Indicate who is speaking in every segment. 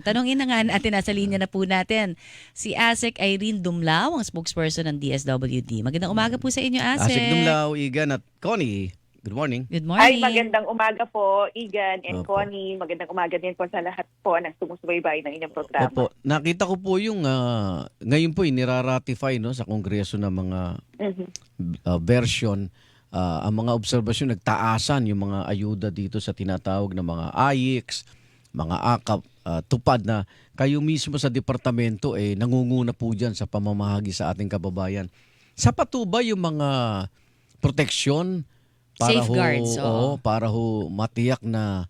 Speaker 1: Tanongin na nga natin, nasa linya na po natin si ASEC Irene Dumlao, ang spokesperson ng DSWD. Magandang umaga po sa inyo, ASEC.
Speaker 2: ASEC Dumlao, Igan at Connie. Good morning.
Speaker 1: Good
Speaker 3: Ay,
Speaker 1: morning.
Speaker 3: magandang umaga po, Igan and
Speaker 2: Opo.
Speaker 3: Connie. Magandang umaga din po sa lahat po ng sumusubaybay ng inyong programa.
Speaker 2: Opo, nakita ko po yung ngayon po niraratify no sa Kongreso ng mga
Speaker 3: Mhm.
Speaker 2: version, ang mga obserbasyon nagtaasan yung mga ayuda dito sa tinatawag na mga AIX, mga AKAP, tupad na kayo mismo sa departamento nangunguna po diyan sa pamamahagi sa ating kababayan. Sapat po ba yung mga proteksyon para
Speaker 1: Safeguards, oo.
Speaker 2: para ho matiyak na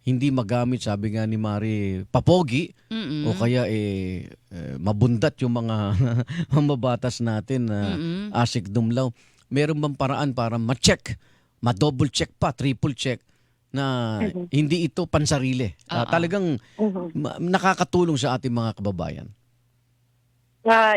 Speaker 2: hindi magamit, sabi nga ni Mari, papogi
Speaker 1: Mm-mm.
Speaker 2: o kaya mabundat yung mga mamabatas natin na
Speaker 1: Mm-mm.
Speaker 2: ASEC Dumlao. Meron bang paraan para ma-check, ma-double check pa, triple check na hindi ito pansarili? Talagang nakakatulong sa ating mga kababayan.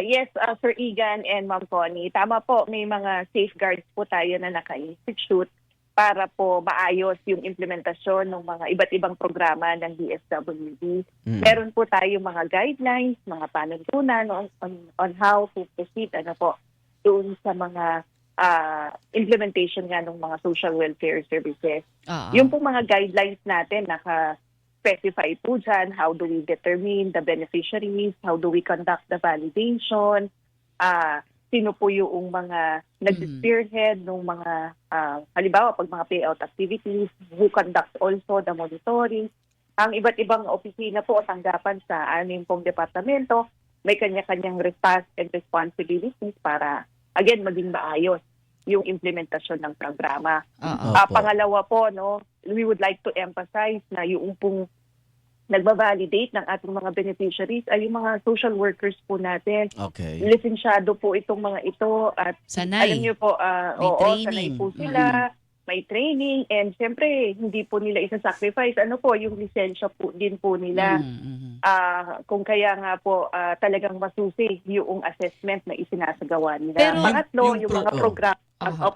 Speaker 3: Yes, Sir Igan and Ma'am Connie. Tama po, may mga safeguards po tayo na naka-institute para po maayos yung implementasyon ng mga iba't ibang programa ng DSWD. Meron po tayo mga guidelines, mga panuntunan on how to proceed doon sa mga implementation nga ng mga social welfare services. Yung po mga guidelines natin naka-specify po dyan, how do we determine the beneficiaries, how do we conduct the validation, sino po yung mga nag-spearhead ng mga, halimbawa pag mga payout activities, who conducts also the monitoring. Ang iba't ibang opisina po o tanggapan sa anim pong departamento, may kanya-kanyang task and responsibilities para, again, maging maayos yung implementasyon ng programa. Pangalawa po, we would like to emphasize na yung pong nagbabalidate ng ating mga beneficiaries ay yung mga social workers po natin.
Speaker 2: Okay.
Speaker 3: Lisensyado po itong mga ito at
Speaker 1: Sanay.
Speaker 3: alam niyo po,
Speaker 1: May training.
Speaker 3: sanay po sila, may training, and siyempre hindi po nila isa-sacrifice. Yung lisensya po din po nila. Kung kaya nga po talagang masusi yung assessment na isinasagawa nila.
Speaker 1: Pero
Speaker 3: Pangatlo,
Speaker 2: yung
Speaker 3: yung mga programa.
Speaker 1: Aha.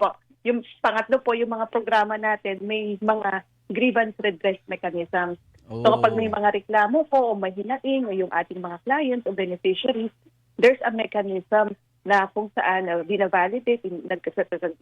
Speaker 3: Yung pangatlo po, yung mga programa natin, may mga grievance redress mechanisms. So kapag may mga reklamo po o may hinaing o yung ating mga clients o beneficiaries, there's a mechanism na kung saan binavalidate,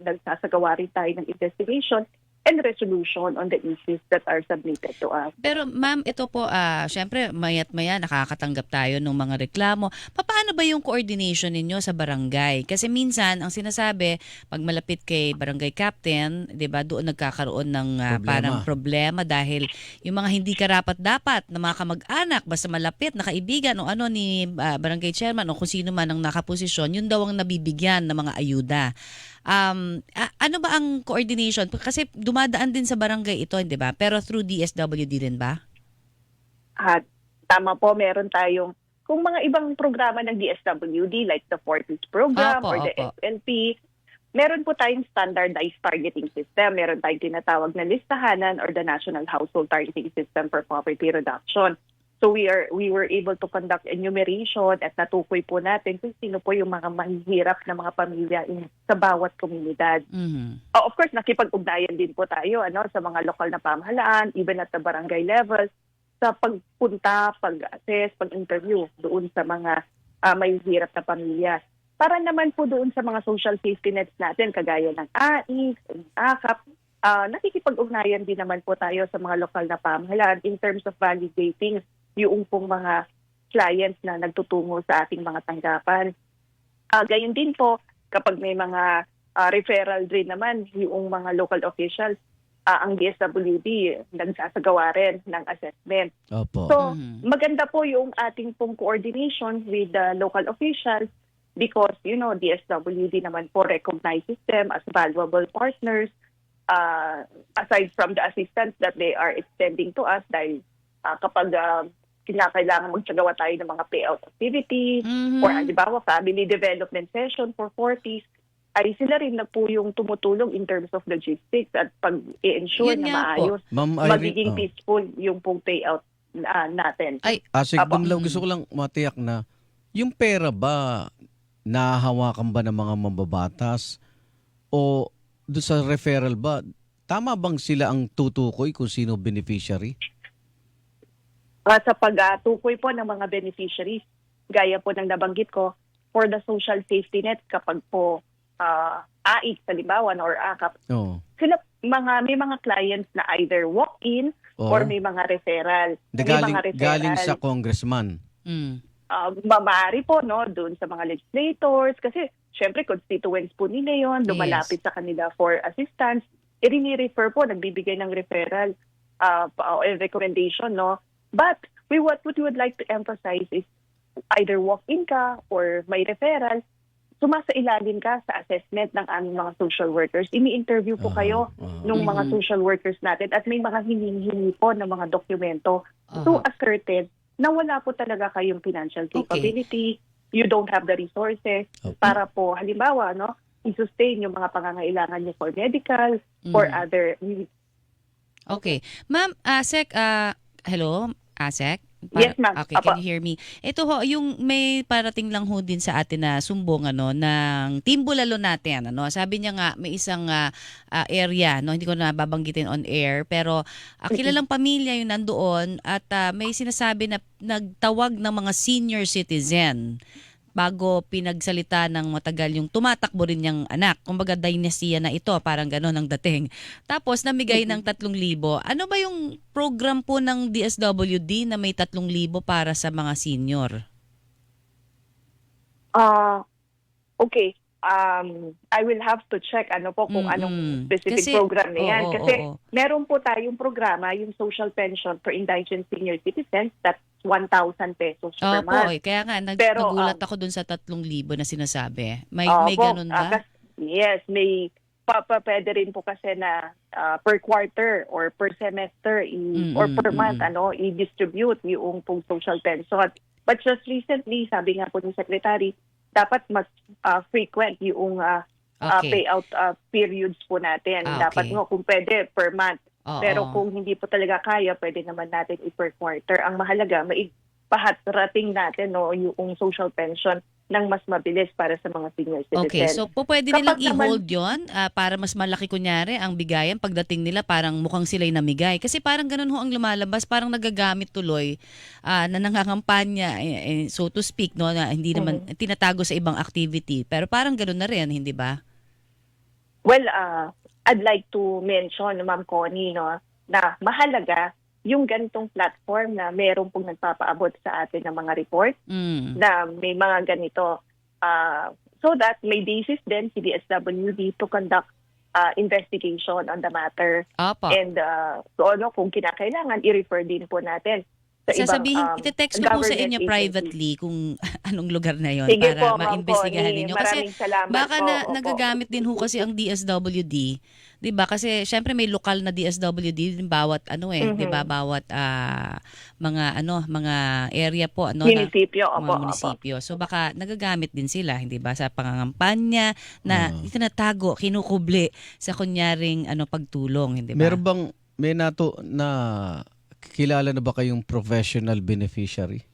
Speaker 3: nagsasagawa rin tayo ng investigation and resolution on the issues that are submitted to us.
Speaker 1: Pero ma'am, ito po, syempre maya't maya nakakatanggap tayo ng mga reklamo. Paano ba yung coordination ninyo sa barangay? Kasi minsan, ang sinasabi, pag malapit kay barangay captain, di ba, doon nagkakaroon ng parang problema dahil yung mga hindi karapat-dapat na mga kamag-anak, basta malapit na kaibigan o ano ni barangay chairman o kung sino man ang nakaposisyon, yun daw ang nabibigyan ng mga ayuda. Ano ba ang coordination? Kasi dumadaan din sa barangay ito, di ba? Pero through DSWD din ba?
Speaker 3: Tama po, meron tayong, kung mga ibang programa ng DSWD like the Fortis program or the SLP, meron po tayong standardized targeting system. Meron tayong tinatawag na listahanan or the National Household Targeting System for Poverty Reduction. So we were able to conduct enumeration at natukoy po natin kung sino po yung mga mahihirap na mga pamilya sa bawat komunidad. Of course, nakipag-ugnayan din po tayo sa mga lokal na pamahalaan, even at the barangay level, sa pagpunta, pag-assess, pag-interview doon sa mga mahihirap na pamilya. Para naman po doon sa mga social safety nets natin, kagaya ng AIX, AKAP, nakikipag-ugnayan din naman po tayo sa mga lokal na pamahalaan in terms of validating yung pong mga clients na nagtutungo sa ating mga tanggapan. Gayon din po, kapag may mga referral din naman, yung mga local officials, ang DSWD nagsasagawa rin ng assessment.
Speaker 2: Opo.
Speaker 3: So, maganda po yung ating pong coordination with the local officials because, DSWD naman po recognizes them as valuable partners aside from the assistance that they are extending to us dahil kapag kinakailangan magsagawa tayo ng mga payout activities or halimbawa family development session for 40s, ay sila rin na po yung tumutulong in terms of logistics at pag-i-ensure
Speaker 1: Yun
Speaker 3: na
Speaker 1: nga
Speaker 3: maayos, magiging peaceful yung pong payout natin.
Speaker 2: ASEC Dumlao, gusto ko lang matiyak na yung pera ba nahahawakan ba ng mga mambabatas o doon sa referral ba, tama bang sila ang tutukoy kung sino beneficiary?
Speaker 3: sa pagtukoy po ng mga beneficiaries, gaya po ng nabanggit ko, for the social safety net kapag po AIC, halimbawa, or AKAP,
Speaker 2: Oo.
Speaker 3: sila, may mga clients na either walk-in or may mga referral.
Speaker 2: De,
Speaker 3: May
Speaker 2: galing,
Speaker 3: mga referral.
Speaker 2: galing sa congressman.
Speaker 1: Mm.
Speaker 3: Maaari po, no, doon sa mga legislators, kasi syempre constituents po nila yon, lumalapit sa kanila for assistance, i-refer po, nagbibigay ng referral recommendation, no. But what we would like to emphasize is either walk-in ka or may referral, sumasailalim ka sa assessment ng aming mga social workers. Ini-interview po kayo ng mga social workers natin at may mga hiningi po ng mga dokumento to ascertain na wala po talaga kayong financial capability, you don't have the resources para po, halimbawa, no, i-sustain yung mga pangangailangan niyo for medical, for other needs.
Speaker 1: Okay. Ma'am, Asek, hello, Asek?
Speaker 3: Yes, ma'am.
Speaker 1: Okay, can you hear me? Ito ho, yung may parating lang ho din sa atin na sumbong ng Team Bulalo natin. Sabi niya nga may isang area, hindi ko na babanggitin on air, pero kilalang pamilya yung nandoon at may sinasabi na nagtawag ng mga senior citizen bago pinagsalita ng matagal yung tumatakbo rin niyang anak. Kumbaga dynasty na ito, parang gano'n ang dating. Tapos namigay ng 3,000. Ano ba yung program po ng DSWD na may 3,000 para sa mga senior?
Speaker 3: Okay. I will have to check kung anong specific program na yan. Kasi meron po tayong programa, yung social pension for indigent senior citizens, that's 1,000 pesos per month.
Speaker 1: Kaya nga, nagulat ako dun sa 3,000 na sinasabi. May ganun ba?
Speaker 3: Yes, may pwede rin po kasi na per quarter or per semester or per month i-distribute yung pong social pension. But just recently, sabi nga po ni Secretary, dapat mas frequent yung payout periods po natin. Dapat nga kung pwede per month. Pero kung hindi po talaga kaya, pwede naman natin per quarter. Ang mahalaga, maipaharating natin yung social pension ng mas mabilis para sa mga senior citizens.
Speaker 1: Okay, so pwede nilang i-hold yun para mas malaki kunyari ang bigayan pagdating nila parang mukhang sila'y namigay. Kasi parang ganun ho ang lumalabas, parang nagagamit tuloy na nangangampanya, so to speak, na hindi naman tinatago sa ibang activity. Pero parang ganun na rin, hindi ba?
Speaker 3: Well, I'd like to mention, Ma'am Connie, na mahalaga yung ganitong platform na meron pong nagpapaabot sa atin ng mga report na may mga ganito. So that may basis din si DSWD to conduct investigation on the matter. And kung kinakailangan, i-refer din po natin sa ibang
Speaker 1: ite-text ko po sa inyo privately kung anong lugar na yon para maimbestigahan ninyo. Kasi baka nagagamit din ho kasi ang DSWD, 'di ba? Kasi syempre may lokal na DSWD din bawat 'di ba? Bawat mga area po
Speaker 3: munisipyo,
Speaker 1: mga munisipyo. So baka nagagamit din sila, hindi ba, sa pangangampanya na itinatago, kinukubli sa kunyaring pagtulong, hindi ba?
Speaker 2: Meron bang na kilala na ba kayong professional beneficiary?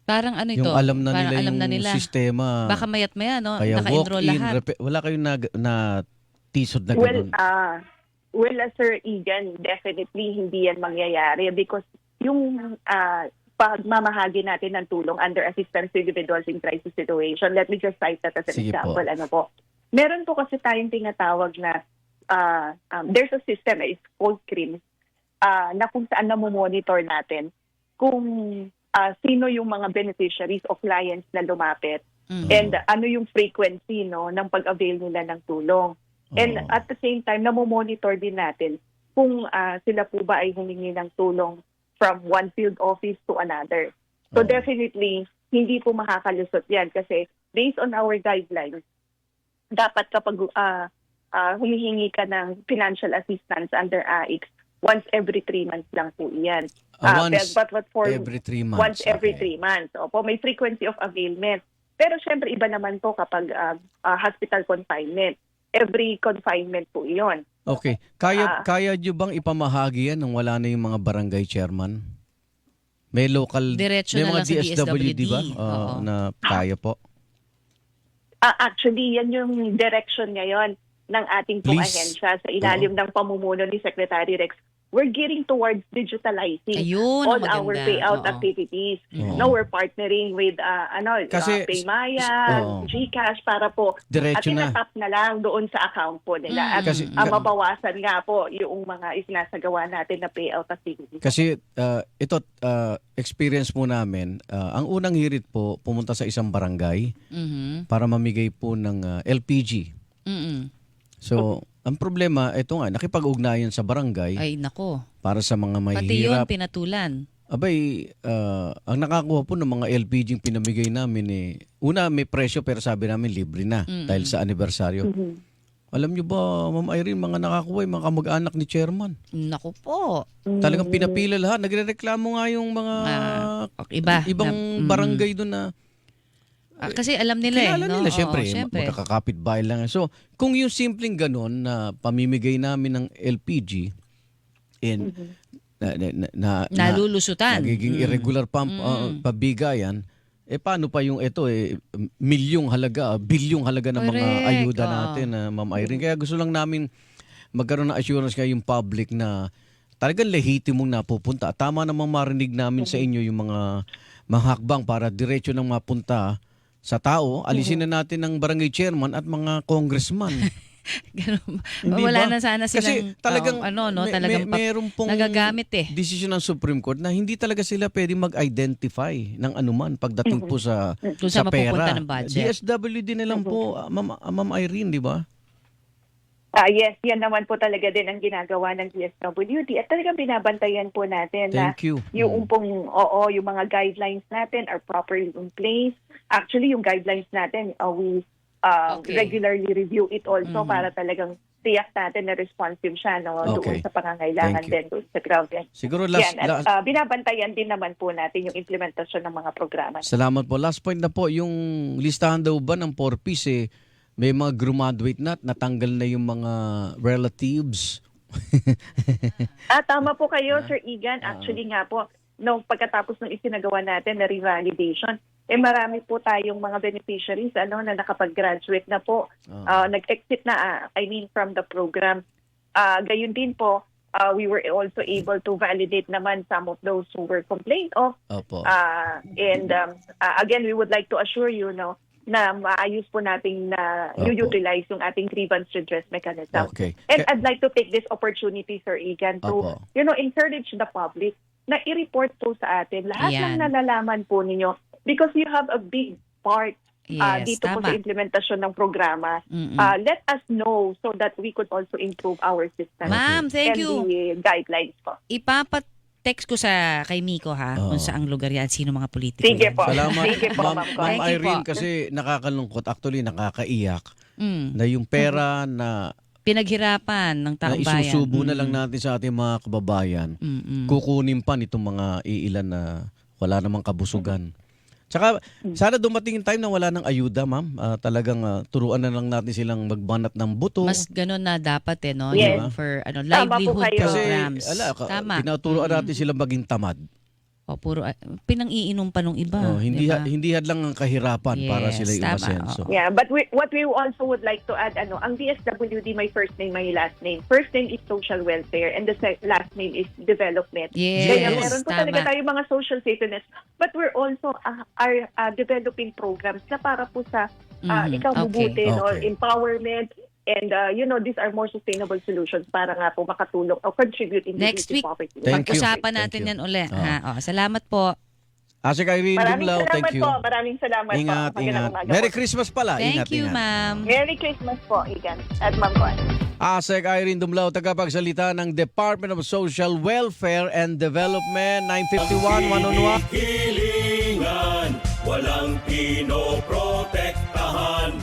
Speaker 1: Parang ito?
Speaker 2: Yung alam na
Speaker 1: parang
Speaker 2: nila
Speaker 1: alam
Speaker 2: yung
Speaker 1: na nila.
Speaker 2: sistema.
Speaker 1: Baka mayat-maya,
Speaker 2: Kaya
Speaker 1: naka-enroll lahat.
Speaker 2: wala kayong na tisod na
Speaker 3: Well,
Speaker 2: ganun.
Speaker 3: Sir Egan, definitely hindi yan mangyayari because yung pagmamahagi natin ng tulong under assistance to individuals in crisis situation, let me just cite that as an example. Meron po kasi tayong tinatawag na there's a system, it's called CRIMS, na kung saan namomonitor natin kung sino yung mga beneficiaries o clients na lumapit and ano yung frequency ng pag-avail nila ng tulong. And at the same time, namomonitor din natin kung sila po ba ay humingi ng tulong from one field office to another. So definitely, hindi po makakalusot yan kasi based on our guidelines, dapat kapag humihingi ka ng financial assistance under AIX, once every 3 months lang po yan.
Speaker 2: Every 3 months.
Speaker 3: Once every 3 months. Opo, may frequency of availment. Pero syempre, iba naman po kapag hospital confinement. Every confinement po iyon.
Speaker 2: Okay. Kaya nyo bang ipamahagi yan nung wala na yung mga barangay chairman? May local,
Speaker 1: diretso
Speaker 2: may
Speaker 1: na
Speaker 2: mga
Speaker 1: lang sa DSWD
Speaker 2: ba na kaya po?
Speaker 3: Actually, yan yung direction ngayon ng ating pong ahensya sa ilalim ng pamumuno ni Secretary Rex. we're gearing towards digitalizing
Speaker 1: Ayun,
Speaker 3: all
Speaker 1: ang
Speaker 3: our
Speaker 1: maganda.
Speaker 3: payout
Speaker 1: Oo.
Speaker 3: activities.
Speaker 2: Oo.
Speaker 3: No, we're partnering with
Speaker 2: Kasi-
Speaker 3: Paymaya,
Speaker 2: Oo.
Speaker 3: GCash para po
Speaker 2: Diretso na.
Speaker 3: itatap na lang doon sa account po nila. At
Speaker 2: Kasi-
Speaker 3: mabawasan nga po yung mga isinasagawa natin na payout activities.
Speaker 2: Kasi ito, experience po namin, ang unang hirit po, pumunta sa isang barangay
Speaker 1: Mhm.
Speaker 2: para mamigay po ng LPG.
Speaker 1: Mm-mm.
Speaker 2: So, ang problema, ito nga, nakipag-ugnayan sa barangay
Speaker 1: Ay, nako.
Speaker 2: para sa mga
Speaker 1: Pati yun,
Speaker 2: mahihirap.
Speaker 1: pinatulan.
Speaker 2: Abay, ang nakakuha po ng mga LPG yung pinamigay namin una may presyo pero sabi namin libre na dahil sa anibersaryo. Alam nyo ba, Ma'am Irene, mga nakakuha yung mga kamag-anak ni chairman.
Speaker 1: Naku po.
Speaker 2: Talagang pinapila lahat. Nagre-reklamo nga yung mga ibang barangay doon na
Speaker 1: Kasi alam nila
Speaker 2: kilala
Speaker 1: no?
Speaker 2: nila.
Speaker 1: Oo,
Speaker 2: Siyempre,
Speaker 1: syempre.
Speaker 2: magkakapit bahay lang. So, kung yung simpleng ganun na pamimigay namin ng LPG and
Speaker 1: Nalulusutan.
Speaker 2: nagiging irregular pabigayan, paano pa yung ito milyong halaga, bilyong halaga ng mga
Speaker 1: Correct,
Speaker 2: ayuda
Speaker 1: oo.
Speaker 2: natin, Ma'am Irene. Kaya gusto lang namin magkaroon ng assurance kayong public na talagang lehitimong napupunta. Tama namang marinig namin sa inyo yung mga hakbang para diretso nang mapunta sa tao. Alisin na natin ng barangay chairman at mga congressman.
Speaker 1: Ganun.
Speaker 2: Hindi
Speaker 1: Wala
Speaker 2: ba?
Speaker 1: na sana silang
Speaker 2: Kasi talagang
Speaker 1: talagang
Speaker 2: meron pong
Speaker 1: nagagamit
Speaker 2: decision ng Supreme Court na hindi talaga sila pwedeng mag-identify ng anuman pagdating po sa
Speaker 1: Kung saan
Speaker 2: pera.
Speaker 1: mapupunta ng budget.
Speaker 2: DSWD na lang po, Ma'am Irene, di ba?
Speaker 3: Yes, yan naman po talaga din ang ginagawa ng DSWD at talagang binabantayan po natin
Speaker 2: Thank you.
Speaker 3: yung yung mga guidelines natin are properly in place. Actually, yung guidelines natin, we
Speaker 1: Okay.
Speaker 3: regularly review it also para talagang tiyak natin na responsive siya doon sa pangangailangan
Speaker 2: Thank you.
Speaker 3: din doon sa ground.
Speaker 2: Siguro last,
Speaker 3: Yan, at binabantayan din naman po natin yung implementasyon ng mga programa.
Speaker 2: salamat po. Last point na po, yung listahan daw ba ng 4Ps may mga graduate na at natanggal na yung mga relatives.
Speaker 3: Tama po kayo, Sir Igan. Actually nga po, pagkatapos ng isinagawa natin na revalidation, marami po tayong mga beneficiaries na nakapag-graduate na po, nag-exit na, from the program. Gayon din po, we were also able to validate naman some of those who were complained of.
Speaker 2: Opo.
Speaker 3: Again, we would like to assure you, na maayos po nating na utilize yung ating grievance redress mechanism.
Speaker 2: Okay.
Speaker 3: And I'd like to take this opportunity, Sir Igan, to
Speaker 2: Opo.
Speaker 3: encourage the public na i-report po sa atin lahat
Speaker 1: Yan.
Speaker 3: ng nalalaman po ninyo because you have a big part
Speaker 1: Yes,
Speaker 3: dito po
Speaker 1: tama.
Speaker 3: sa implementasyon ng programa. Let us know so that we could also improve our system.
Speaker 1: Ma'am, thank
Speaker 3: and
Speaker 1: you.
Speaker 3: the guidelines po.
Speaker 1: Ipapat-text ko kay Miko kung saang lugar yan, sino mga politiko
Speaker 3: Sige
Speaker 1: yan.
Speaker 3: po.
Speaker 2: Salamat,
Speaker 3: Sige po,
Speaker 2: Ma'am
Speaker 3: Ma'am Connie.
Speaker 2: Ma'am
Speaker 1: Thank you
Speaker 2: Irene,
Speaker 1: po.
Speaker 2: kasi nakakalungkot, actually nakakaiyak
Speaker 1: Mm.
Speaker 2: na yung pera na
Speaker 1: Pinaghirapan ng taong bayan.
Speaker 2: isusubo na lang natin sa ating mga kababayan, kukunin pa nitong mga iilan na wala namang kabusugan. Tsaka, sana dumating yung time na wala ng ayuda, ma'am. Talagang turuan na lang natin silang magbanat ng buto.
Speaker 1: Mas ganun na dapat no?
Speaker 3: Yes.
Speaker 1: Yung for
Speaker 3: Tama po
Speaker 1: livelihood
Speaker 3: kayo.
Speaker 2: Kasi,
Speaker 1: programs. Tama.
Speaker 2: tinaturuan natin silang maging tamad.
Speaker 1: O, puro pinang-iinom pa nung iba.
Speaker 2: Hindi
Speaker 1: diba?
Speaker 2: hindi hadlang ang kahirapan para
Speaker 1: Yes,
Speaker 2: sila
Speaker 1: tama,
Speaker 2: umasenso.
Speaker 3: Yeah, but what we also would like to add, ang DSWD, my first name, my last name. First name is social welfare and the last name is development.
Speaker 1: Yes,
Speaker 3: Kaya meron po
Speaker 1: tama.
Speaker 3: talaga tayo mga social safety nets. But we're also are developing programs na para po sa ikaw mabuti,
Speaker 2: Okay.
Speaker 3: empowerment, and these are more sustainable solutions para nga po makatulong o contribute in
Speaker 1: Next
Speaker 3: reducing
Speaker 1: week,
Speaker 3: poverty.
Speaker 2: Thank you.
Speaker 1: pag-usapan
Speaker 2: Thank
Speaker 1: natin
Speaker 2: you.
Speaker 1: yan uli.
Speaker 2: Oo.
Speaker 1: Salamat po.
Speaker 2: Asik Irene
Speaker 3: Maraming
Speaker 2: Dumlao,
Speaker 3: salamat
Speaker 2: thank you.
Speaker 3: po. Maraming salamat po.
Speaker 2: Ingat,
Speaker 3: Magandang
Speaker 2: ingat.
Speaker 3: umaga
Speaker 2: Merry
Speaker 3: po.
Speaker 2: Christmas pala.
Speaker 1: Thank
Speaker 2: Ingat,
Speaker 1: you,
Speaker 2: ingat.
Speaker 1: ma'am.
Speaker 3: Merry Christmas po, Igan. At Ma'am Connie.
Speaker 2: Asek Irene Dumlao, tagapagsalita ng Department of Social Welfare and Development, 951 101.
Speaker 4: Hilingan, walang pinoprotektahan.